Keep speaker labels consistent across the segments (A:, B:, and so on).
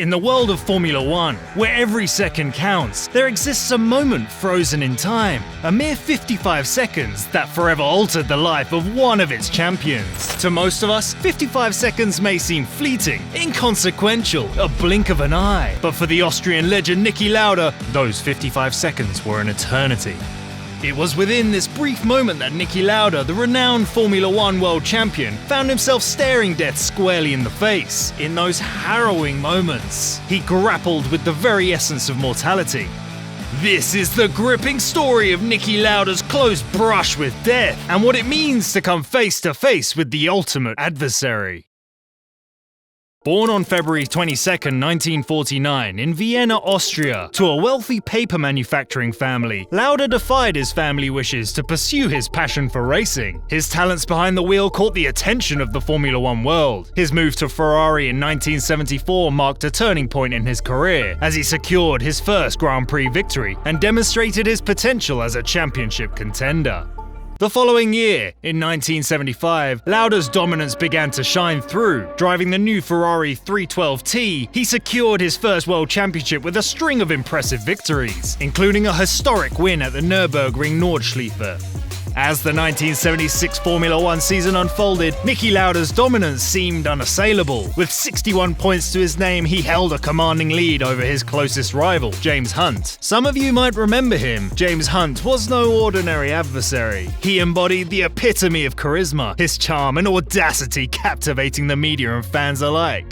A: In the world of Formula One, where every second counts, there exists a moment frozen in time, a mere 55 seconds that forever altered the life of one of its champions. To most of us, 55 seconds may seem fleeting, inconsequential, a blink of an eye, but for the Austrian legend Niki Lauda, those 55 seconds were an eternity. It was within this brief moment that Niki Lauda, the renowned Formula One world champion, found himself staring death squarely in the face. In those harrowing moments, he grappled with the very essence of mortality. This is the gripping story of Niki Lauda's close brush with death, and what it means to come face to face with the ultimate adversary. Born on February 22, 1949, in Vienna, Austria, to a wealthy paper manufacturing family, Lauda defied his family wishes to pursue his passion for racing. His talents behind the wheel caught the attention of the Formula One world. His move to Ferrari in 1974 marked a turning point in his career, as he secured his first Grand Prix victory and demonstrated his potential as a championship contender. The following year, in 1975, Lauda's dominance began to shine through. Driving the new Ferrari 312T, he secured his first world championship with a string of impressive victories, including a historic win at the Nürburgring Nordschleife. As the 1976 Formula One season unfolded, Niki Lauda's dominance seemed unassailable. With 61 points to his name, he held a commanding lead over his closest rival, James Hunt. Some of you might remember him. James Hunt was no ordinary adversary. He embodied the epitome of charisma, his charm and audacity captivating the media and fans alike.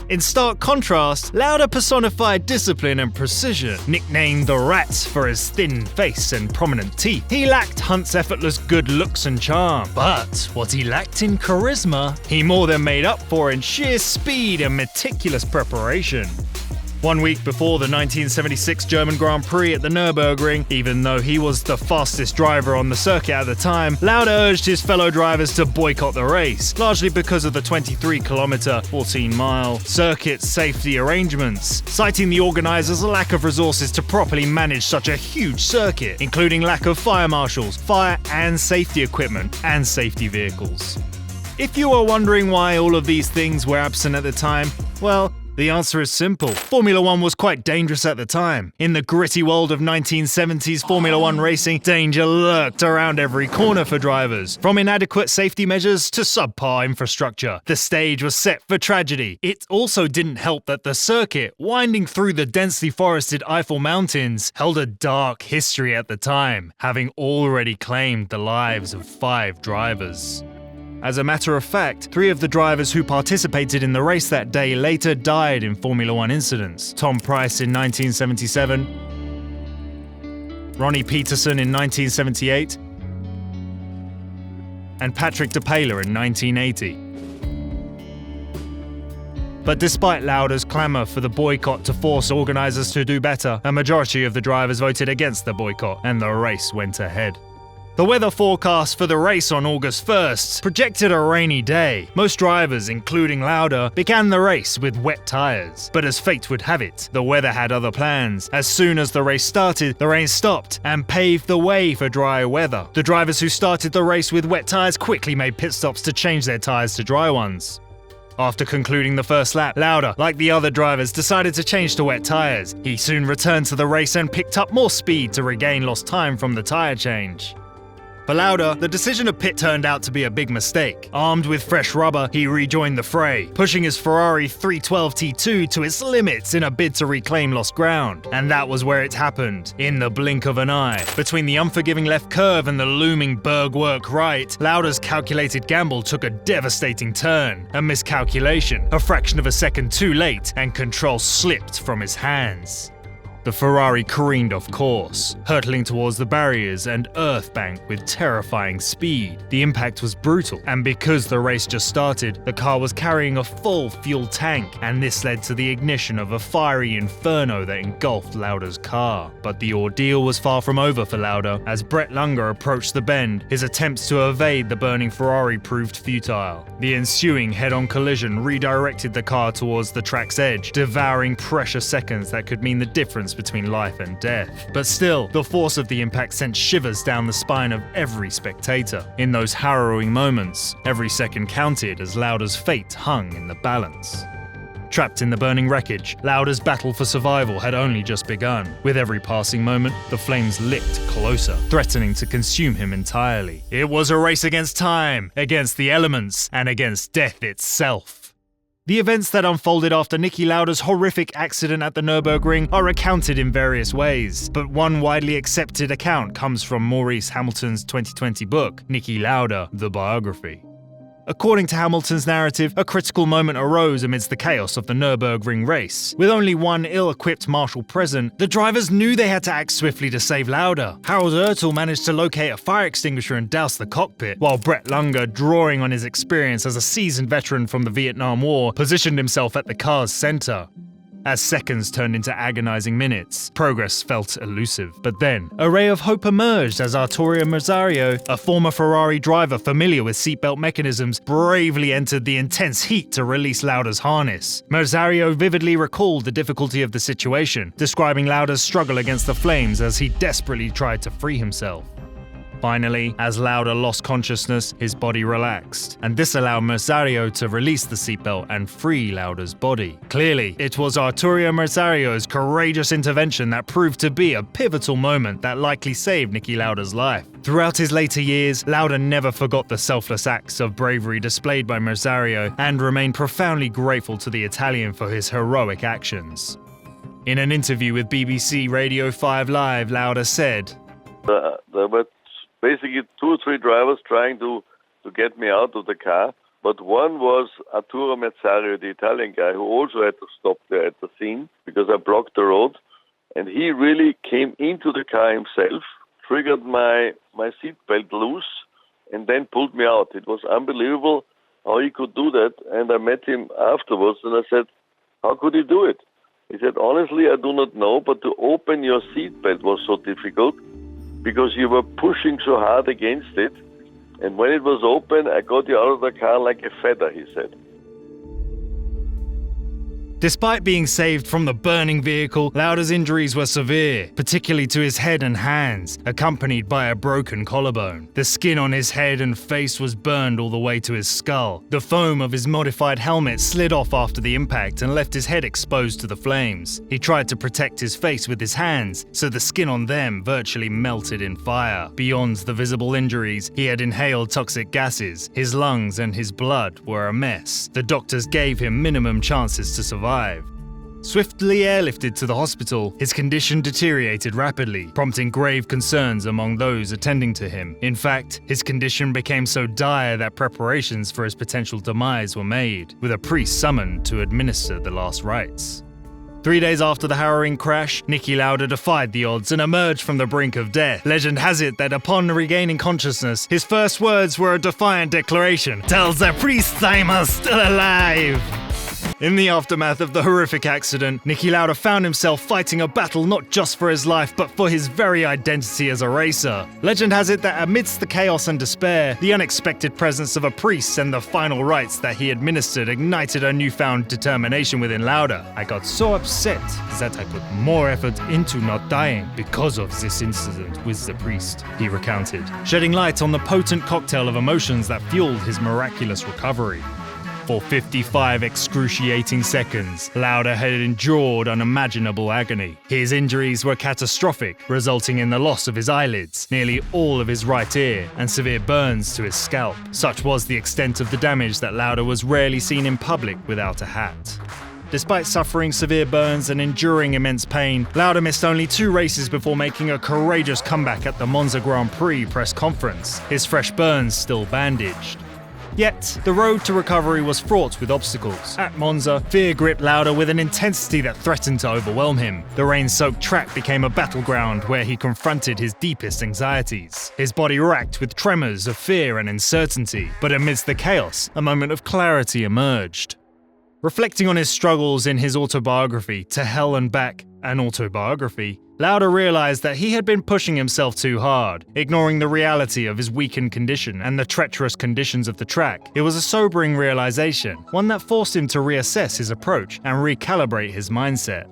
A: In stark contrast, Lauda personified discipline and precision. Nicknamed the Rat for his thin face and prominent teeth, he lacked Hunt's effortless good looks and charm. But what he lacked in charisma, he more than made up for in sheer speed and meticulous preparation. 1 week before the 1976 German Grand Prix at the Nürburgring, even though he was the fastest driver on the circuit at the time, Lauda urged his fellow drivers to boycott the race, largely because of the 23-kilometer, 14-mile circuit safety arrangements, citing the organizers' lack of resources to properly manage such a huge circuit, including lack of fire marshals, fire and safety equipment, and safety vehicles. If you are wondering why all of these things were absent at the time, well, the answer is simple. Formula One was quite dangerous at the time. In the gritty world of 1970s Formula One racing, danger lurked around every corner for drivers. From inadequate safety measures to subpar infrastructure, the stage was set for tragedy. It also didn't help that the circuit, winding through the densely forested Eifel Mountains, held a dark history at the time, having already claimed the lives of 5 drivers. As a matter of fact, 3 of the drivers who participated in the race that day later died in Formula One incidents. Tom Price in 1977, Ronnie Peterson in 1978, and Patrick DePaler in 1980. But despite Lauda's clamour for the boycott to force organisers to do better, a majority of the drivers voted against the boycott, and the race went ahead. The weather forecast for the race on August 1st projected a rainy day. Most drivers, including Lauda, began the race with wet tyres. But as fate would have it, the weather had other plans. As soon as the race started, the rain stopped and paved the way for dry weather. The drivers who started the race with wet tyres quickly made pit stops to change their tyres to dry ones. After concluding the first lap, Lauda, like the other drivers, decided to change to wet tyres. He soon returned to the race and picked up more speed to regain lost time from the tyre change. For Lauda, the decision to pit turned out to be a big mistake. Armed with fresh rubber, he rejoined the fray, pushing his Ferrari 312T2 to its limits in a bid to reclaim lost ground. And that was where it happened, in the blink of an eye. Between the unforgiving left curve and the looming Bergwerk right, Lauda's calculated gamble took a devastating turn. A miscalculation, a fraction of a second too late, and control slipped from his hands. The Ferrari careened off course, hurtling towards the barriers and earth bank with terrifying speed. The impact was brutal, and because the race just started, the car was carrying a full fuel tank, and this led to the ignition of a fiery inferno that engulfed Lauda's car. But the ordeal was far from over for Lauda. As Brett Lunger approached the bend, his attempts to evade the burning Ferrari proved futile. The ensuing head-on collision redirected the car towards the track's edge, devouring precious seconds that could mean the difference between life and death. But still, the force of the impact sent shivers down the spine of every spectator. In those harrowing moments, every second counted as Lauda's fate hung in the balance. Trapped in the burning wreckage, Lauda's battle for survival had only just begun. With every passing moment, the flames licked closer, threatening to consume him entirely. It was a race against time, against the elements, and against death itself. The events that unfolded after Niki Lauda's horrific accident at the Nürburgring are recounted in various ways, but one widely accepted account comes from Maurice Hamilton's 2020 book, Niki Lauda, the biography. According to Hamilton's narrative, a critical moment arose amidst the chaos of the Nürburgring race. With only one ill-equipped marshal present, the drivers knew they had to act swiftly to save Lauda. Harold Ertl managed to locate a fire extinguisher and douse the cockpit, while Brett Lunger, drawing on his experience as a seasoned veteran from the Vietnam War, positioned himself at the car's center. As seconds turned into agonizing minutes, progress felt elusive. But then, a ray of hope emerged as Arturo Merzario, a former Ferrari driver familiar with seatbelt mechanisms, bravely entered the intense heat to release Lauda's harness. Merzario vividly recalled the difficulty of the situation, describing Lauda's struggle against the flames as he desperately tried to free himself. Finally, as Lauda lost consciousness, his body relaxed, and this allowed Merzario to release the seatbelt and free Lauda's body. Clearly, it was Arturo Merzario's courageous intervention that proved to be a pivotal moment that likely saved Niki Lauda's life. Throughout his later years, Lauda never forgot the selfless acts of bravery displayed by Merzario and remained profoundly grateful to the Italian for his heroic actions. In an interview with BBC Radio 5 Live, Lauda said,
B: There were basically 2 or 3 drivers trying to get me out of the car, but one was Arturo Merzario, the Italian guy, who also had to stop there at the scene because I blocked the road, and he really came into the car himself, triggered my seatbelt loose, and then pulled me out. It was unbelievable how he could do that, and I met him afterwards, and I said, how could he do it? He said, honestly, I do not know, but to open your seatbelt was so difficult, because you were pushing so hard against it, and when it was open, I got you out of the car like a feather, he said.
A: Despite being saved from the burning vehicle, Lauda's injuries were severe, particularly to his head and hands, accompanied by a broken collarbone. The skin on his head and face was burned all the way to his skull. The foam of his modified helmet slid off after the impact and left his head exposed to the flames. He tried to protect his face with his hands, so the skin on them virtually melted in fire. Beyond the visible injuries, he had inhaled toxic gases. His lungs and his blood were a mess. The doctors gave him minimum chances to survive. Swiftly airlifted to the hospital, his condition deteriorated rapidly, prompting grave concerns among those attending to him. In fact, his condition became so dire that preparations for his potential demise were made, with a priest summoned to administer the last rites. 3 days after the harrowing crash, Niki Lauda defied the odds and emerged from the brink of death. Legend has it that upon regaining consciousness, his first words were a defiant declaration, "Tell the priests I'm still alive!" In the aftermath of the horrific accident, Niki Lauda found himself fighting a battle not just for his life, but for his very identity as a racer. Legend has it that amidst the chaos and despair, the unexpected presence of a priest and the final rites that he administered ignited a newfound determination within Lauda. "I got so upset that I put more effort into not dying because of this incident with the priest," he recounted, shedding light on the potent cocktail of emotions that fueled his miraculous recovery. For 55 excruciating seconds, Lauda had endured unimaginable agony. His injuries were catastrophic, resulting in the loss of his eyelids, nearly all of his right ear, and severe burns to his scalp. Such was the extent of the damage that Lauda was rarely seen in public without a hat. Despite suffering severe burns and enduring immense pain, Lauda missed only 2 races before making a courageous comeback at the Monza Grand Prix press conference, his fresh burns still bandaged. Yet, the road to recovery was fraught with obstacles. At Monza, fear gripped Lauda with an intensity that threatened to overwhelm him. The rain-soaked track became a battleground where he confronted his deepest anxieties. His body racked with tremors of fear and uncertainty, but amidst the chaos, a moment of clarity emerged. Reflecting on his struggles in his autobiography, To Hell and Back, an autobiography, Lauda realized that he had been pushing himself too hard, ignoring the reality of his weakened condition and the treacherous conditions of the track. It was a sobering realization, one that forced him to reassess his approach and recalibrate his mindset.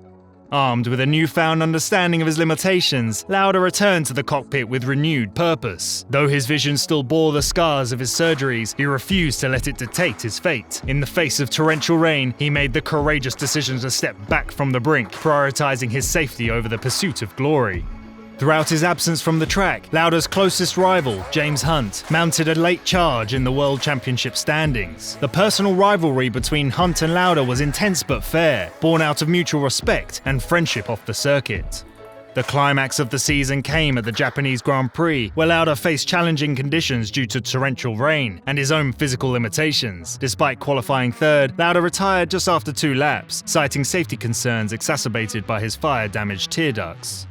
A: Armed with a newfound understanding of his limitations, Lauda returned to the cockpit with renewed purpose. Though his vision still bore the scars of his surgeries, he refused to let it dictate his fate. In the face of torrential rain, he made the courageous decision to step back from the brink, prioritizing his safety over the pursuit of glory. Throughout his absence from the track, Lauda's closest rival, James Hunt, mounted a late charge in the World Championship standings. The personal rivalry between Hunt and Lauda was intense but fair, born out of mutual respect and friendship off the circuit. The climax of the season came at the Japanese Grand Prix, where Lauda faced challenging conditions due to torrential rain and his own physical limitations. Despite qualifying third, Lauda retired just after 2 laps, citing safety concerns exacerbated by his fire-damaged tear ducts.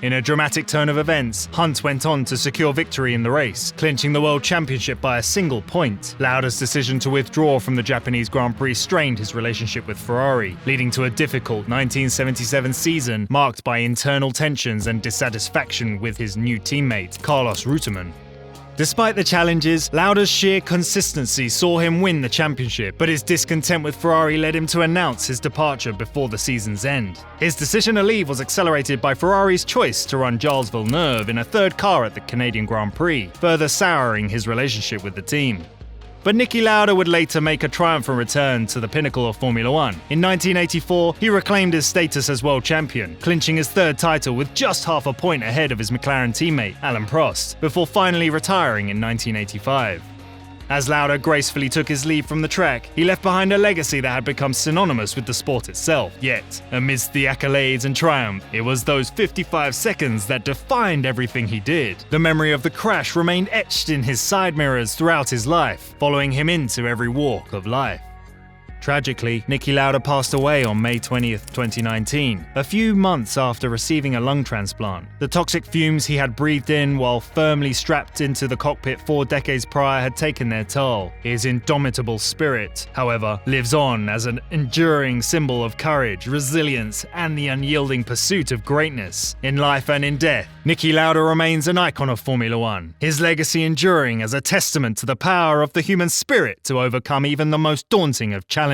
A: In a dramatic turn of events, Hunt went on to secure victory in the race, clinching the World Championship by a single point. Lauda's decision to withdraw from the Japanese Grand Prix strained his relationship with Ferrari, leading to a difficult 1977 season marked by internal tensions and dissatisfaction with his new teammate, Carlos Reutemann. Despite the challenges, Lauda's sheer consistency saw him win the championship, but his discontent with Ferrari led him to announce his departure before the season's end. His decision to leave was accelerated by Ferrari's choice to run Gilles Villeneuve in a third car at the Canadian Grand Prix, further souring his relationship with the team. But Niki Lauda would later make a triumphant return to the pinnacle of Formula One. In 1984, he reclaimed his status as world champion, clinching his third title with just half a point ahead of his McLaren teammate, Alain Prost, before finally retiring in 1985. As Lauda gracefully took his leave from the track, he left behind a legacy that had become synonymous with the sport itself. Yet, amidst the accolades and triumph, it was those 55 seconds that defined everything he did. The memory of the crash remained etched in his side mirrors throughout his life, following him into every walk of life. Tragically, Niki Lauda passed away on May 20th, 2019, a few months after receiving a lung transplant. The toxic fumes he had breathed in while firmly strapped into the cockpit 4 decades prior had taken their toll. His indomitable spirit, however, lives on as an enduring symbol of courage, resilience, and the unyielding pursuit of greatness. In life and in death, Niki Lauda remains an icon of Formula One, his legacy enduring as a testament to the power of the human spirit to overcome even the most daunting of challenges.